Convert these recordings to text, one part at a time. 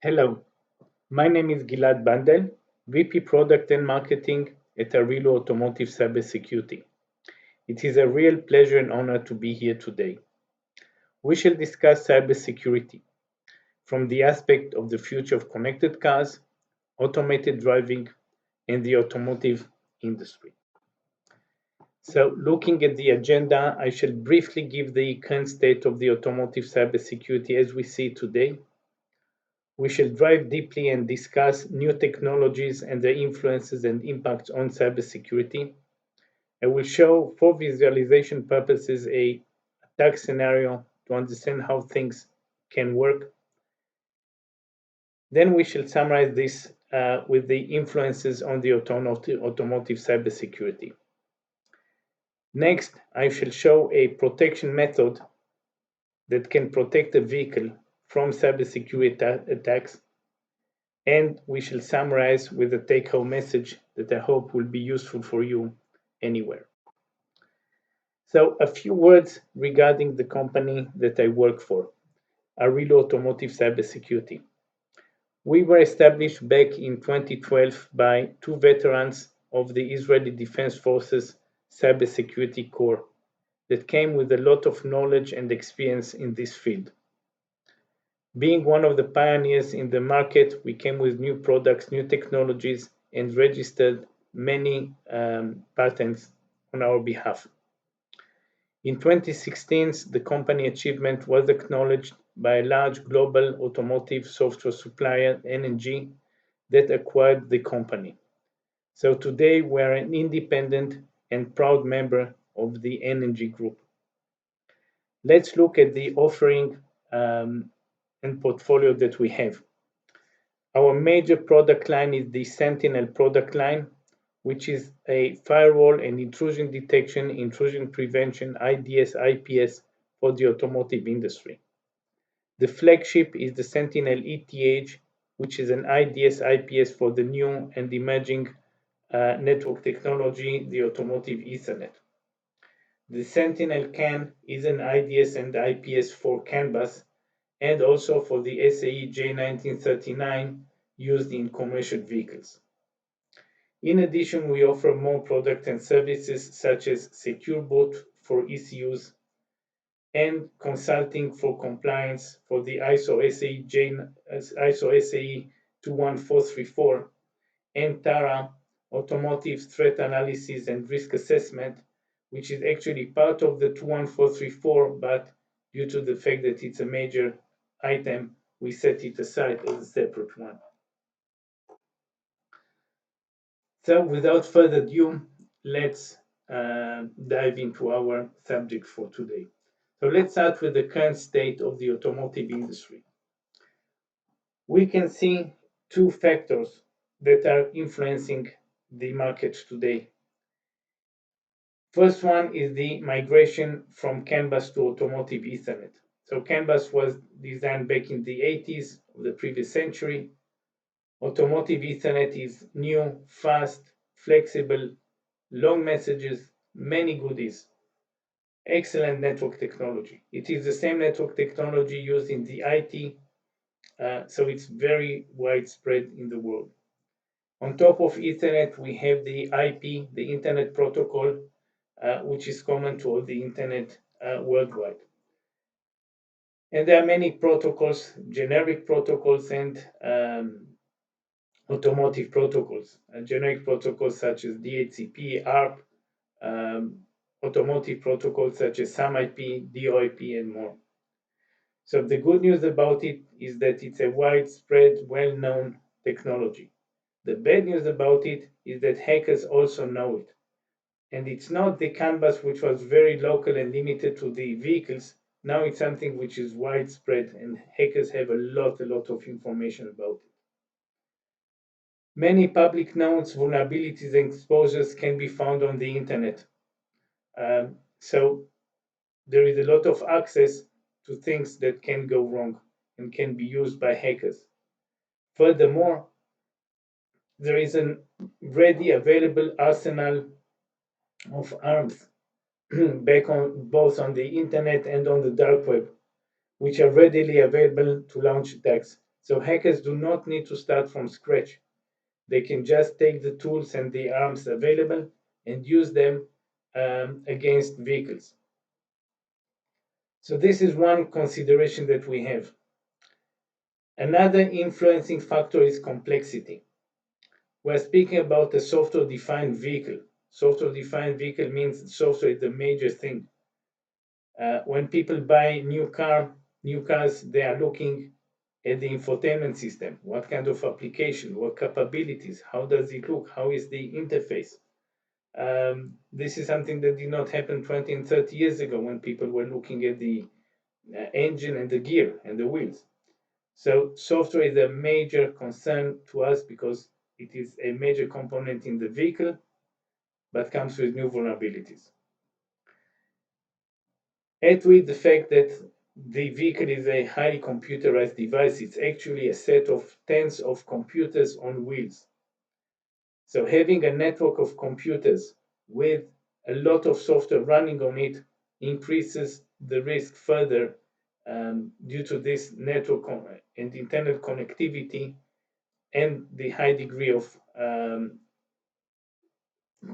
Hello, my name is Gilad Bandel, VP Product and Marketing at Arilou Automotive Cybersecurity. It is a real pleasure and honor to be here today. We shall discuss cybersecurity from the aspect of the future of connected cars, automated driving, and the automotive industry. So, looking at the agenda, I shall briefly give the current state of the automotive cybersecurity as we see it today. We shall dive deeply and discuss new technologies and their influences and impacts on cybersecurity. I will show, for visualization purposes, a attack scenario to understand how things can work. Then we shall summarize this with the influences on the automotive cybersecurity. Next, I shall show a protection method that can protect a vehicle from cybersecurity attacks, and we shall summarize with a take-home message that I hope will be useful for you anywhere. So a few words regarding the company that I work for, Arilou Automotive Cybersecurity. We were established back in 2012 by two veterans of the Israeli Defense Forces Cybersecurity Corps that came with a lot of knowledge and experience in this field. Being one of the pioneers in the market, we came with new products, new technologies, and registered many patents on our behalf. In 2016, the company achievement was acknowledged by a large global automotive software supplier, NNG, that acquired the company. So today we are an independent and proud member of the NNG group. Let's look at the offering and portfolio that we have. Our major product line is the Sentinel product line, which is a firewall and intrusion detection, intrusion prevention, IDS, IPS for the automotive industry. The flagship is the Sentinel ETH, which is an IDS, IPS for the new and emerging network technology, the automotive Ethernet. The Sentinel CAN is an IDS and IPS for CAN bus and also for the SAE J1939 used in commercial vehicles. In addition, we offer more products and services such as Secure Boot for ECUs and consulting for compliance for the ISO SAE 21434 and TARA Automotive Threat Analysis and Risk Assessment, which is actually part of the 21434, but due to the fact that it's a major item, we set it aside as a separate one. So without further ado, let's dive into our subject for today. So let's start with the current state of the automotive industry. We can see two factors that are influencing the market today. First one is the migration from CAN bus to automotive Ethernet. So CAN bus was designed back in the 80s of the previous century. Automotive Ethernet is new, fast, flexible, long messages, many goodies. Excellent network technology. It is the same network technology used in the IT, so it's very widespread in the world. On top of Ethernet, we have the IP, the Internet Protocol, which is common to all the Internet worldwide. And there are many protocols, generic protocols and automotive protocols. Generic protocols such as DHCP, ARP, automotive protocols such as SAM-IP, DOIP, and more. So the good news about it is that it's a widespread, well-known technology. The bad news about it is that hackers also know it. And it's not the CAN bus, which was very local and limited to the vehicles. Now it's something which is widespread, and hackers have a lot of information about it. Many public nodes, vulnerabilities, and exposures can be found on the internet. So there is a lot of access to things that can go wrong and can be used by hackers. Furthermore, there is a ready available arsenal of arms back on both on the internet and on the dark web, which are readily available to launch attacks. So hackers do not need to start from scratch. They can just take the tools and the arms available and use them against vehicles. So this is one consideration that we have. Another influencing factor is complexity. We're speaking about a software-defined vehicle. Software-defined vehicle means software is the major thing. When people buy new cars, they are looking at the infotainment system. What kind of application? What capabilities? How does it look? How is the interface? This is something that did not happen 20 and 30 years ago when people were looking at the engine and the gear and the wheels. So software is a major concern to us because it is a major component in the vehicle, but comes with new vulnerabilities. Add to it the fact that the vehicle is a highly computerized device. It's actually a set of tens of computers on wheels. So having a network of computers with a lot of software running on it increases the risk further due to this network and internet connectivity and the high degree of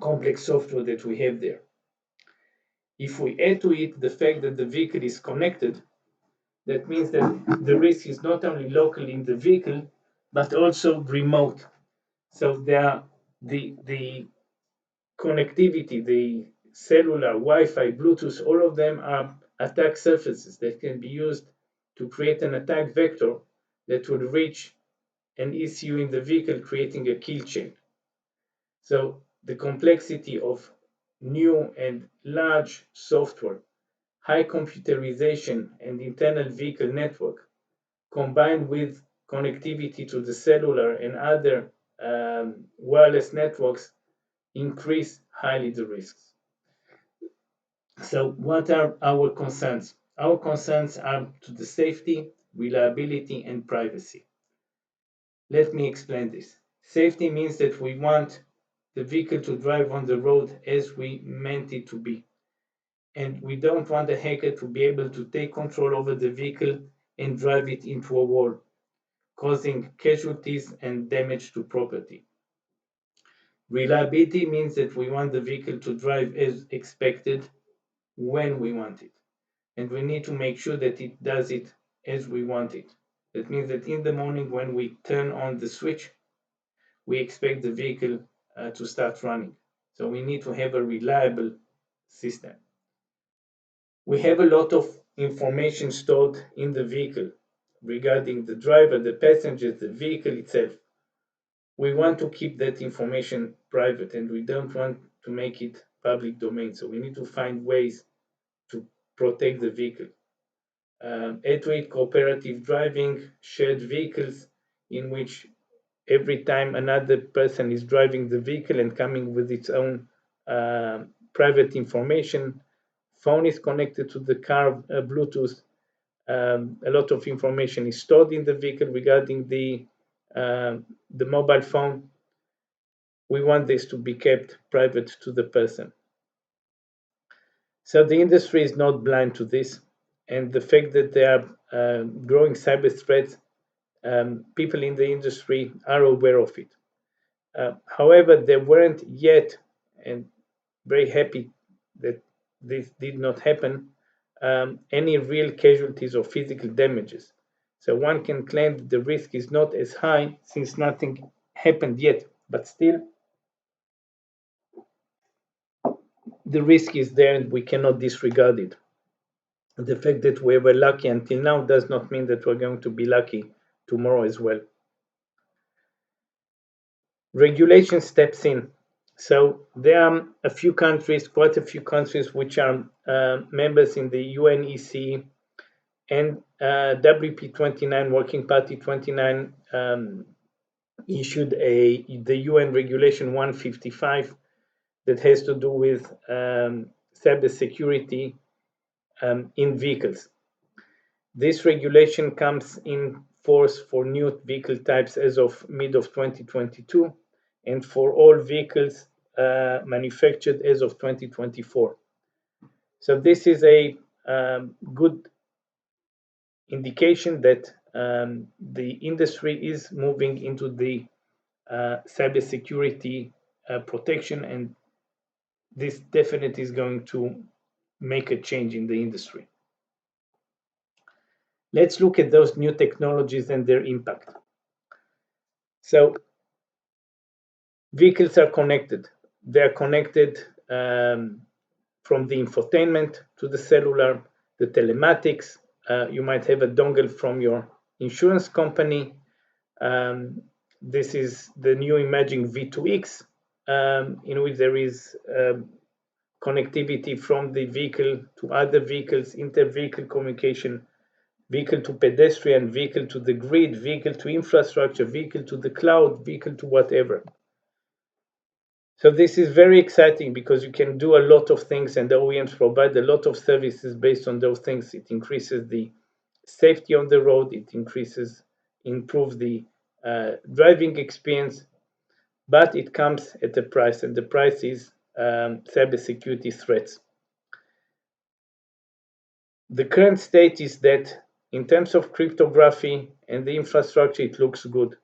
complex software that we have there. If we add to it the fact that the vehicle is connected, that means that the risk is not only local in the vehicle, but also remote. So the connectivity, the cellular, Wi-Fi, Bluetooth, all of them are attack surfaces that can be used to create an attack vector that will reach an ECU in the vehicle, creating a kill chain. So the complexity of new and large software, high computerization and internal vehicle network, combined with connectivity to the cellular and other wireless networks, increase highly the risks. So what are our concerns? Our concerns are to the safety, reliability, and privacy. Let me explain this. Safety means that we want the vehicle to drive on the road as we meant it to be. And we don't want the hacker to be able to take control over the vehicle and drive it into a wall, causing casualties and damage to property. Reliability means that we want the vehicle to drive as expected when we want it. And we need to make sure that it does it as we want it. That means that in the morning when we turn on the switch, we expect the vehicle to start running. So we need to have a reliable system. We have a lot of information stored in the vehicle regarding the driver, the passengers, the vehicle itself. We want to keep that information private and we don't want to make it public domain. So we need to find ways to protect the vehicle. Add to it cooperative driving, shared vehicles in which every time another person is driving the vehicle and coming with its own private information, phone is connected to the car, Bluetooth. A lot of information is stored in the vehicle regarding the mobile phone. We want this to be kept private to the person. So the industry is not blind to this, and the fact that there are growing cyber threats, people in the industry are aware of it. However, they weren't yet, and very happy that this did not happen, any real casualties or physical damages. So one can claim that the risk is not as high since nothing happened yet, but still the risk is there and we cannot disregard it. The fact that we were lucky until now does not mean that we're going to be lucky tomorrow as well. Regulation steps in. So there are a few countries, quite a few countries, which are members in the UNEC and WP29, Working Party 29, issued the UN Regulation 155 that has to do with cybersecurity in vehicles. This regulation comes in force for new vehicle types as of mid of 2022 and for all vehicles manufactured as of 2024. So this is a good indication that the industry is moving into the cybersecurity protection, and this definitely is going to make a change in the industry. Let's look at those new technologies and their impact. So vehicles are connected. They are connected from the infotainment to the cellular, the telematics. You might have a dongle from your insurance company. This is the new emerging V2X, in which there is connectivity from the vehicle to other vehicles, inter-vehicle communication, vehicle to pedestrian, vehicle to the grid, vehicle to infrastructure, vehicle to the cloud, vehicle to whatever. So this is very exciting because you can do a lot of things, and the OEMs provide a lot of services based on those things. It increases the safety on the road, it improves the driving experience, but it comes at a price, and the price is cybersecurity threats. The current state is that in terms of cryptography and the infrastructure, it looks good.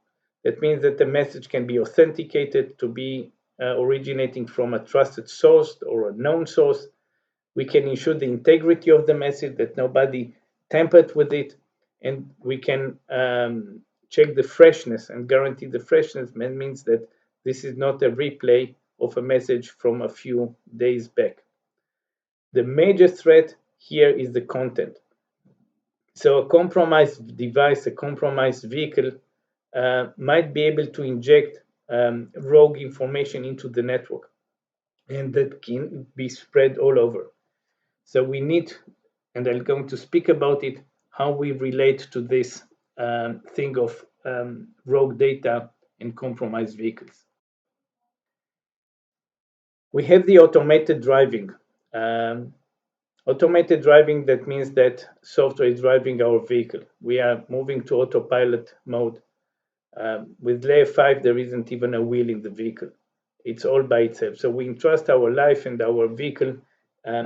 That means that the message can be authenticated to be originating from a trusted source or a known source. We can ensure the integrity of the message, that nobody tampered with it, and we can check the freshness and guarantee the freshness. That means that this is not a replay of a message from a few days back. The major threat here is the content. So a compromised device, a compromised vehicle might be able to inject rogue information into the network, and that can be spread all over. So we need, and I'm going to speak about it, how we relate to this thing of rogue data and compromised vehicles. We have the automated driving. Automated driving, that means that software is driving our vehicle. We are moving to autopilot mode. With layer 5, there isn't even a wheel in the vehicle. It's all by itself. So we entrust our life and our vehicle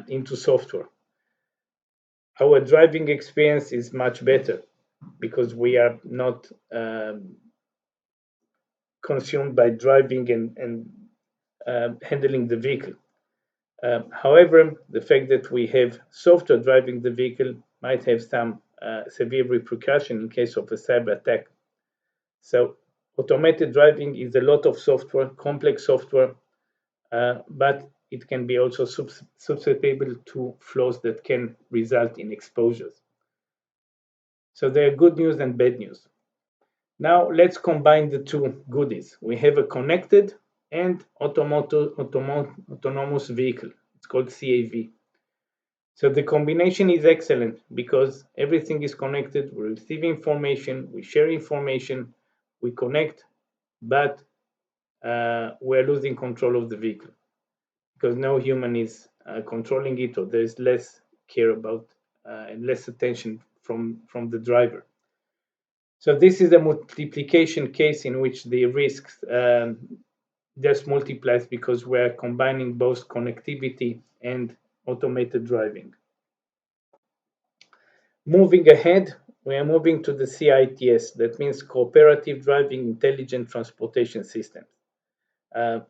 into software. Our driving experience is much better because we are not consumed by driving and handling the vehicle. However, the fact that we have software driving the vehicle might have some severe repercussion in case of a cyber attack. So automated driving is a lot of software, complex software, but it can be also susceptible to flaws that can result in exposures. So there are good news and bad news. Now let's combine the two goodies. We have a connected and autonomous vehicle. It's called CAV. So the combination is excellent because everything is connected. We receive information, we share information, we connect, but we're losing control of the vehicle because no human is controlling it, or there's less care about and less attention from the driver. So this is a multiplication case in which the risks just multiplies because we're combining both connectivity and automated driving. Moving ahead, we are moving to the CITS. That means Cooperative Driving Intelligent Transportation Systems.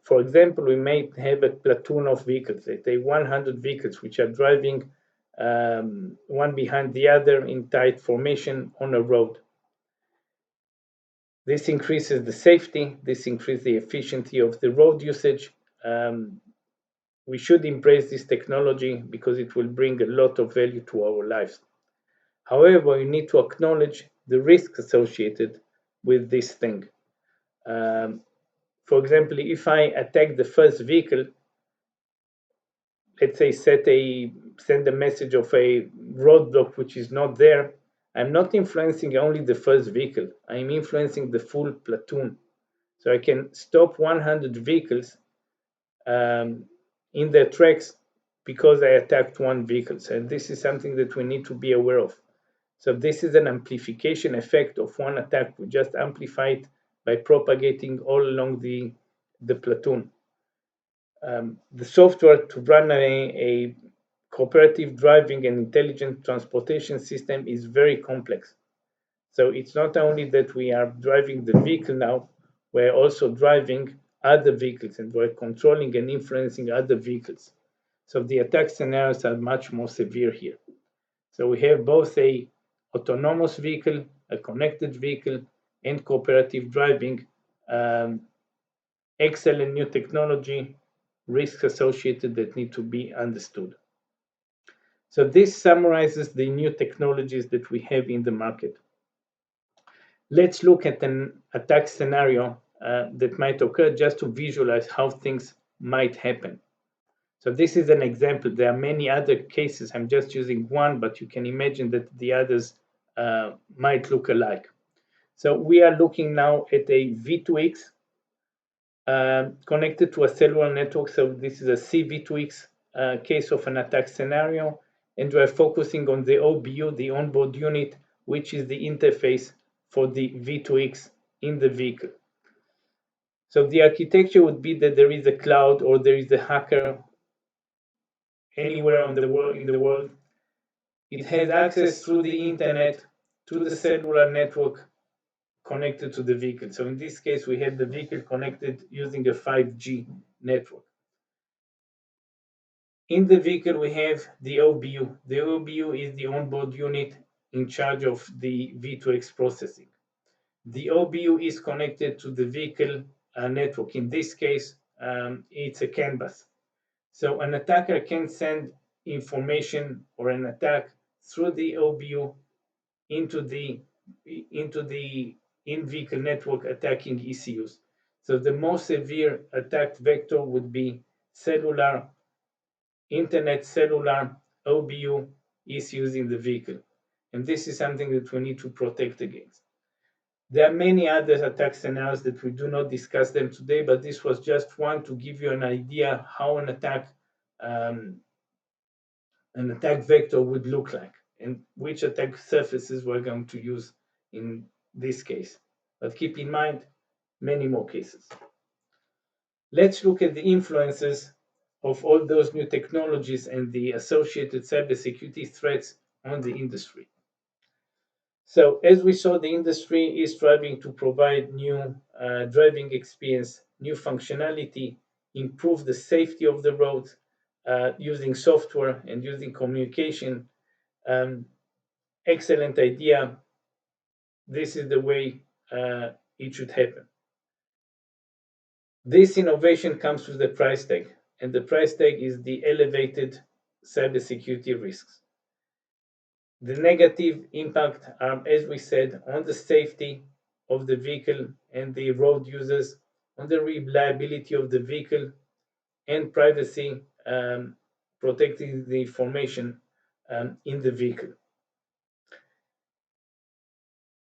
For example, we may have a platoon of vehicles, let's say 100 vehicles, which are driving one behind the other in tight formation on a road. This increases the safety, this increases the efficiency of the road usage. We should embrace this technology because it will bring a lot of value to our lives. However, we need to acknowledge the risks associated with this thing. For example, if I attack the first vehicle, let's say send a message of a roadblock which is not there, I'm not influencing only the first vehicle, I'm influencing the full platoon. So I can stop 100 vehicles in their tracks because I attacked one vehicle. So this is something that we need to be aware of. So this is an amplification effect of one attack. We just amplify it by propagating all along the platoon. The software to run a cooperative driving and intelligent transportation system is very complex. So it's not only that we are driving the vehicle now, we're also driving other vehicles and we're controlling and influencing other vehicles. So the attack scenarios are much more severe here. So we have both a autonomous vehicle, a connected vehicle, and cooperative driving, excellent new technology, risks associated that need to be understood. So this summarizes the new technologies that we have in the market. Let's look at an attack scenario that might occur just to visualize how things might happen. So this is an example. There are many other cases. I'm just using one, but you can imagine that the others might look alike. So we are looking now at a V2X connected to a cellular network. So this is a CV2X case of an attack scenario. And we're focusing on the OBU, the onboard unit, which is the interface for the V2X in the vehicle. So the architecture would be that there is a cloud or there is a hacker anywhere in the world. It has access through the internet to the cellular network connected to the vehicle. So in this case, we have the vehicle connected using a 5G network. In the vehicle, we have the OBU. The OBU is the onboard unit in charge of the V2X processing. The OBU is connected to the vehicle network. In this case, it's a canvas. So an attacker can send information or an attack through the OBU into the in-vehicle network attacking ECUs. So the most severe attack vector would be cellular, internet cellular OBU ECUs in the vehicle. And this is something that we need to protect against. There are many other attack scenarios that we do not discuss them today, but this was just one to give you an idea how an attack vector would look like and which attack surfaces we're going to use in this case. But keep in mind, many more cases. Let's look at the influences of all those new technologies and the associated cybersecurity threats on the industry. So as we saw, the industry is striving to provide new driving experience, new functionality, improve the safety of the road using software and using communication. Excellent idea. This is the way it should happen. This innovation comes with a price tag, and the price tag is the elevated cybersecurity risks. The negative impact are, as we said, on the safety of the vehicle and the road users, on the reliability of the vehicle, and privacy, protecting the information in the vehicle.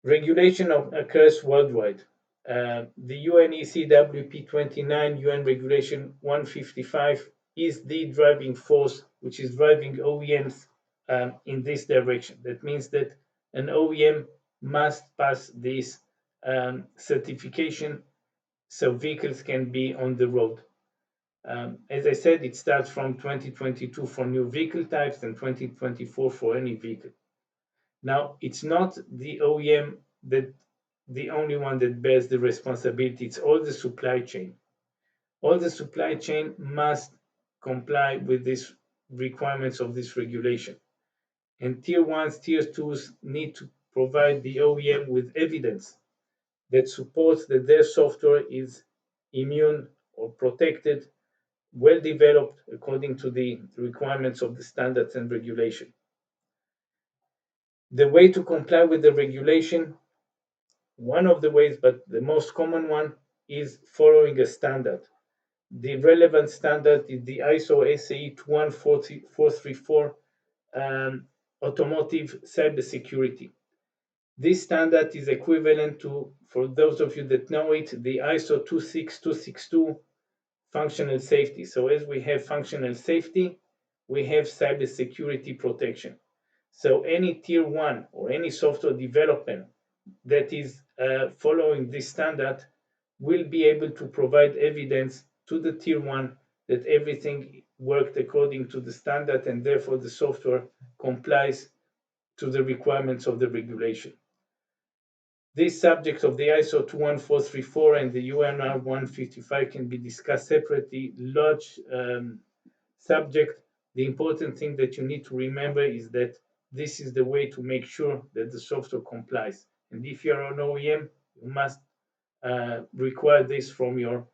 Regulation occurs worldwide. The UNECWP 29 UN Regulation 155 is the driving force which is driving OEMs in this direction. That means that an OEM must pass this certification so vehicles can be on the road. As I said, it starts from 2022 for new vehicle types and 2024 for any vehicle. Now, it's not the OEM that the only one that bears the responsibility. It's all the supply chain. All the supply chain must comply with these requirements of this regulation. And tier ones, tier twos need to provide the OEM with evidence that supports that their software is immune or protected, well developed according to the requirements of the standards and regulation. The way to comply with the regulation, one of the ways, but the most common one, is following a standard. The relevant standard is the ISO SAE 21434 Automotive Cybersecurity. This standard is equivalent to, for those of you that know it, the ISO 26262 functional safety. So as we have functional safety, we have cybersecurity protection. So any tier one or any software development that is following this standard will be able to provide evidence to the tier one that everything worked according to the standard and therefore the software complies to the requirements of the regulation. This subject of the ISO 21434 and the UNR 155 can be discussed separately. Large subject. The important thing that you need to remember is that this is the way to make sure that the software complies. And if you're an OEM, you must require this from your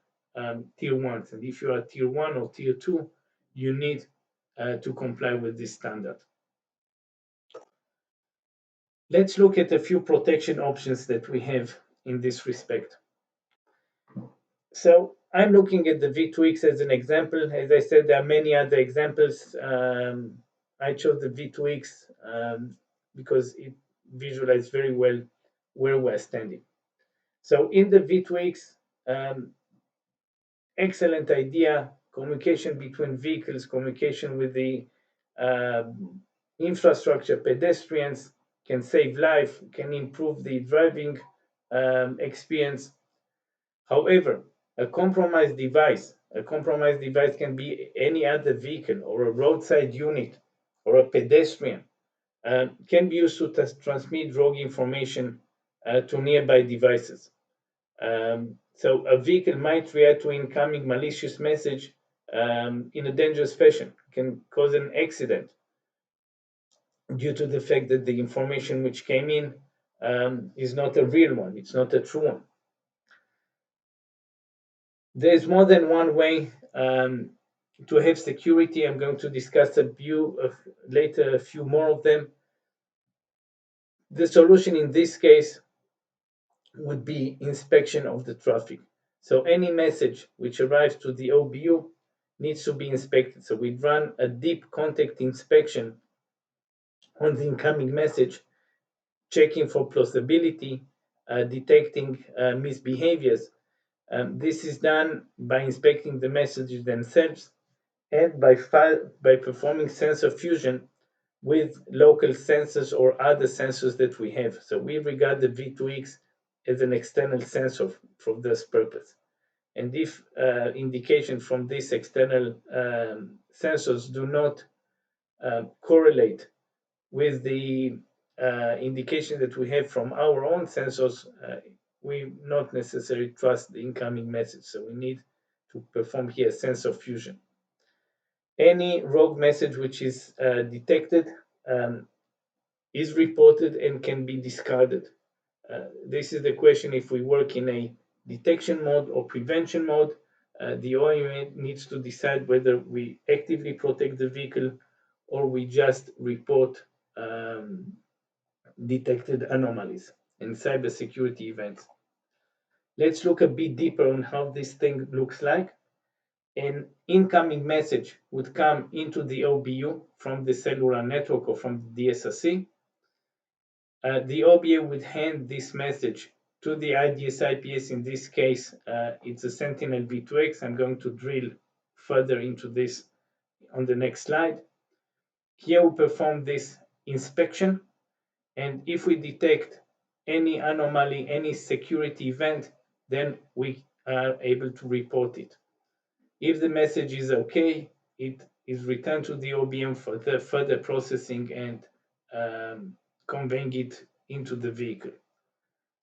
tier ones. And if you are tier one or tier two, you need to comply with this standard. Let's look at a few protection options that we have in this respect. So I'm looking at the V2X as an example. As I said, there are many other examples. I chose the V2X because it visualizes very well where we're standing. So in the V2X, excellent idea, communication between vehicles, communication with the infrastructure, pedestrians, can save life, can improve the driving experience. However, a compromised device can be any other vehicle or a roadside unit or a pedestrian, can be used to transmit rogue information to nearby devices. So a vehicle might react to incoming malicious message in a dangerous fashion, can cause an accident due to the fact that the information which came in is not a real one, it's not a true one. There's more than one way to have security. I'm going to discuss later a few more of them. The solution in this case would be inspection of the traffic. So any message which arrives to the OBU needs to be inspected. So we run a deep contact inspection on the incoming message, checking for plausibility, detecting misbehaviors. This is done by inspecting the messages themselves and by performing sensor fusion with local sensors or other sensors that we have. So we regard the V2X as an external sensor for this purpose. And if indication from these external sensors do not correlate with the indication that we have from our own sensors, we not necessarily trust the incoming message. So we need to perform here sensor fusion. Any rogue message which is detected is reported and can be discarded. This is the question if we work in a detection mode or prevention mode. The OEM needs to decide whether we actively protect the vehicle or we just report detected anomalies and cybersecurity events. Let's look a bit deeper on how this thing looks like. An incoming message would come into the OBU from the cellular network or from the DSRC. The OBU would hand this message to the IDS IPS. In this case, it's a Sentinel V2X. I'm going to drill further into this on the next slide. Here we perform this inspection, and if we detect any anomaly, any security event, then we are able to report it. If the message is okay, it is returned to the OBM for the further processing and conveying it into the vehicle.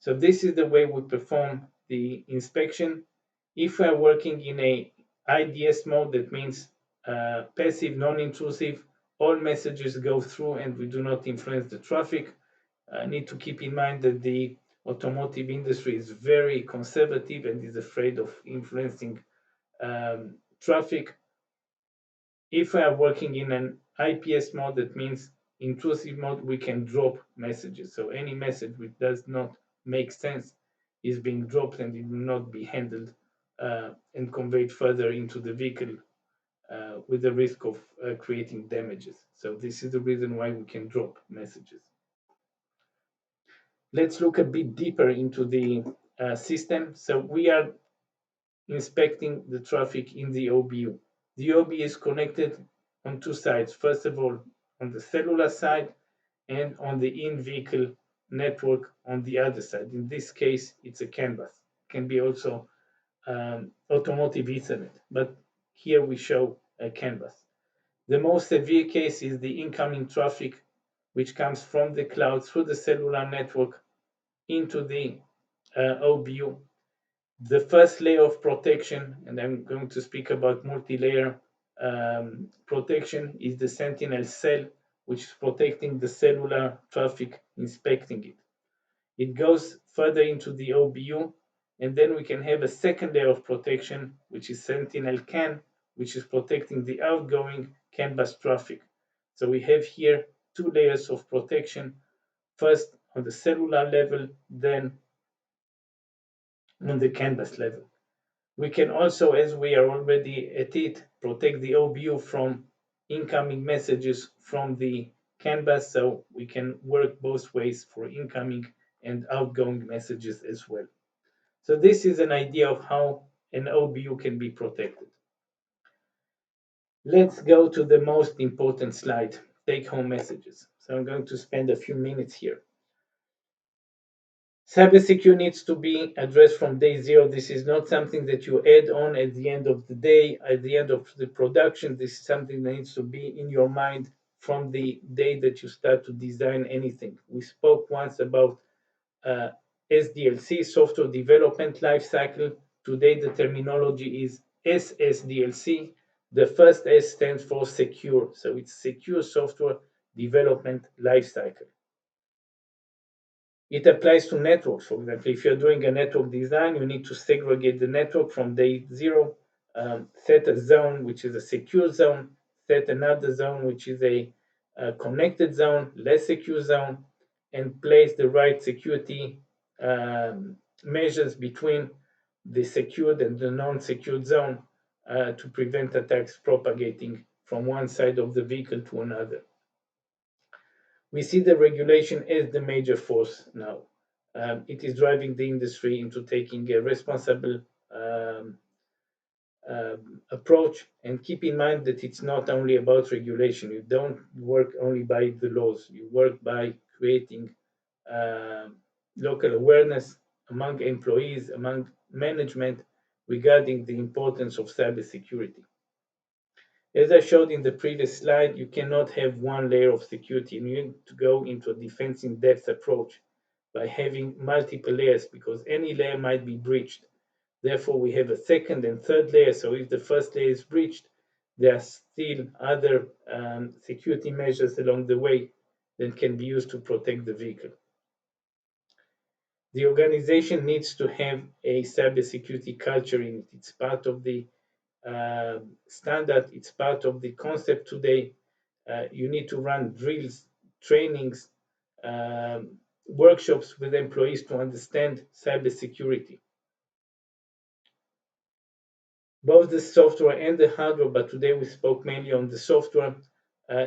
So this is the way we perform the inspection. If we are working in a IDS mode, that means passive, non-intrusive, all messages go through and we do not influence the traffic. Need to keep in mind that the automotive industry is very conservative and is afraid of influencing traffic. If we are working in an IPS mode, that means intrusive mode, we can drop messages. So any message which does not make sense is being dropped and it will not be handled and conveyed further into the vehicle with the risk of creating damages. So this is the reason why we can drop messages. Let's look a bit deeper into the system. So we are inspecting the traffic in the OBU. The OBU is connected on two sides. First of all, on the cellular side and on the in-vehicle network on the other side. In this case, it's a CAN bus. It can be also automotive Ethernet, but here we show a CAN bus. The most severe case is the incoming traffic, which comes from the cloud through the cellular network into the OBU. The first layer of protection, and I'm going to speak about multi-layer protection, is the Sentinel cell, which is protecting the cellular traffic, inspecting it. It goes further into the OBU, and then we can have a second layer of protection, which is Sentinel CAN, which is protecting the outgoing CAN bus traffic. So we have here two layers of protection, first on the cellular level, then on the CAN bus level. We can also, as we are already at it, protect the OBU from incoming messages from the CAN bus, so we can work both ways for incoming and outgoing messages as well. So this is an idea of how an OBU can be protected. Let's go to the most important slide, take-home messages. So I'm going to spend a few minutes here. Cybersecurity needs to be addressed from day zero. This is not something that you add on at the end of the day, at the end of the production. This is something that needs to be in your mind from the day that you start to design anything. We spoke once about SDLC, Software Development Lifecycle. Today the terminology is SSDLC. The first S stands for secure, so it's Secure Software Development Lifecycle. It applies to networks. For example, if you're doing a network design, you need to segregate the network from day zero, set a zone which is a secure zone, set another zone which is a connected zone, less secure zone, and place the right security measures between the secured and the non-secured zone to prevent attacks propagating from one side of the vehicle to another. We see the regulation as the major force now. It is driving the industry into taking a responsible approach, and keep in mind that it's not only about regulation. You don't work only by the laws, you work by creating local awareness among employees, among management regarding the importance of cybersecurity. As I showed in the previous slide, you cannot have one layer of security. You need to go into a defense in depth approach by having multiple layers, because any layer might be breached. Therefore, we have a second and third layer. So if the first layer is breached, there are still other security measures along the way that can be used to protect the vehicle. The organization needs to have a cybersecurity culture in it. It's part of the standard, it's part of the concept today. You need to run drills, trainings, workshops with employees to understand cybersecurity. Both the software and the hardware, but today we spoke mainly on the software,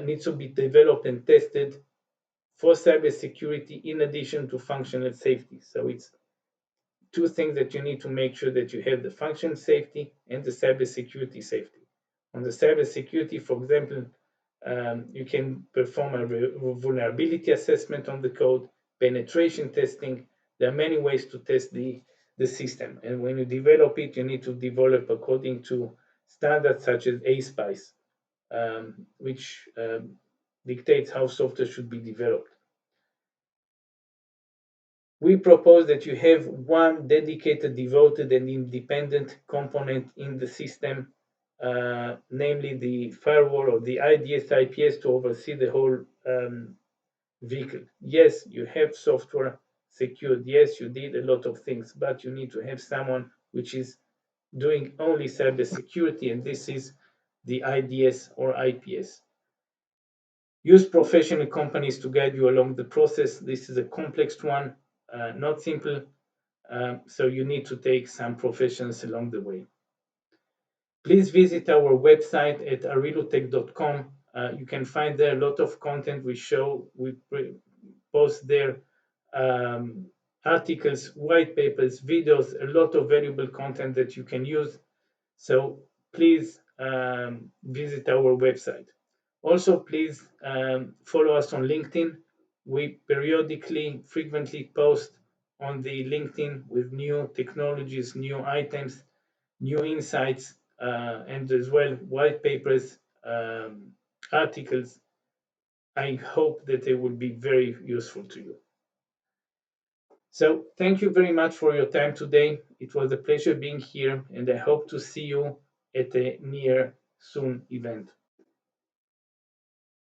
needs to be developed and tested for cybersecurity in addition to functional safety. So it's two things that you need to make sure that you have: the function safety and the cybersecurity safety. On the cybersecurity, for example, you can perform a vulnerability assessment on the code, penetration testing. There are many ways to test the system. And when you develop it, you need to develop according to standards such as ASPICE, which dictates how software should be developed. We propose that you have one dedicated, devoted, and independent component in the system, namely the firewall or the IDS IPS, to oversee the whole vehicle. Yes, you have software secured. Yes, you did a lot of things, but you need to have someone which is doing only cybersecurity, and this is the IDS or IPS. Use professional companies to guide you along the process. This is a complex one, not simple, so you need to take some professionals along the way. Please visit our website at ariloutech.com. You can find there a lot of content we post there, articles, white papers, videos, a lot of valuable content that you can use. So please visit our website. Also, please follow us on LinkedIn. We periodically, frequently post on the LinkedIn with new technologies, new items, new insights, and as well white papers, articles. I hope that they will be very useful to you. So thank you very much for your time today. It was a pleasure being here, and I hope to see you at a near soon event.